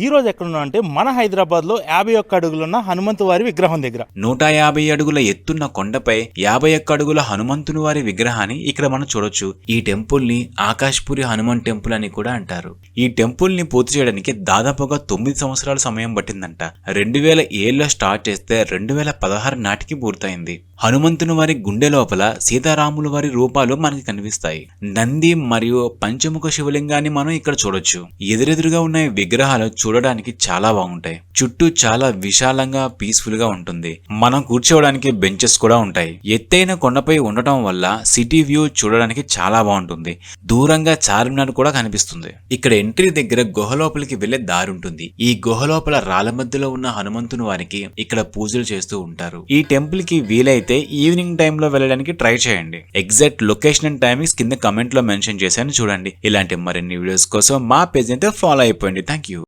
ఈ రోజు ఎక్కడున్నా అంటే మన హైదరాబాద్ లో 51 అడుగులున్న హనుమంతు వారి విగ్రహం దగ్గర 150 అడుగుల ఎత్తున్న కొండపై 51 అడుగుల హనుమంతుని వారి విగ్రహాన్ని ఇక్కడ మనం చూడొచ్చు. ఈ టెంపుల్ ని ఆకాశ్పురి హనుమాన్ టెంపుల్ అని కూడా అంటారు. ఈ టెంపుల్ ని పూర్తి చేయడానికి దాదాపుగా 9 సంవత్సరాల సమయం పట్టిందంట. 2007లో స్టార్ట్ చేస్తే 2016 నాటికి పూర్తయింది. హనుమంతుని వారి గుండె లోపల సీతారాముల వారి రూపాలు మనకి కనిపిస్తాయి. నంది మరియు పంచముఖ శివలింగాన్ని మనం ఇక్కడ చూడొచ్చు. ఎదురెదురుగా ఉన్న విగ్రహాలు చూడడానికి చాలా బాగుంటాయి. చుట్టూ చాలా విశాలంగా పీస్ఫుల్ గా ఉంటుంది. మనం కూర్చోవడానికి బెంచెస్ కూడా ఉంటాయి. ఎత్తైన కొండపై ఉండటం వల్ల సిటీ వ్యూ చూడడానికి చాలా బాగుంటుంది. దూరంగా చార్మినార్ కూడా కనిపిస్తుంది. ఇక్కడ ఎంట్రీ దగ్గర గుహ లోపలికి వెళ్లే దారి ఉంటుంది. ఈ గుహ లోపల రాళ్ల మధ్యలో ఉన్న హనుమంతుని వారికి ఇక్కడ పూజలు చేస్తూ ఉంటారు. ఈ టెంపుల్ కి వీలైతే ఈవినింగ్ టైమ్ లో వెళ్ళడానికి ట్రై చేయండి. ఎగ్జాక్ట్ లొకేషన్ అండ్ టైమింగ్స్ కింద కమెంట్ లో మెన్షన్ చేశాను చూడండి. ఇలాంటి మరిన్ని వీడియోస్ కోసం మా పేజ్ అయితే ఫాలో అయిపోయింది. Thank you.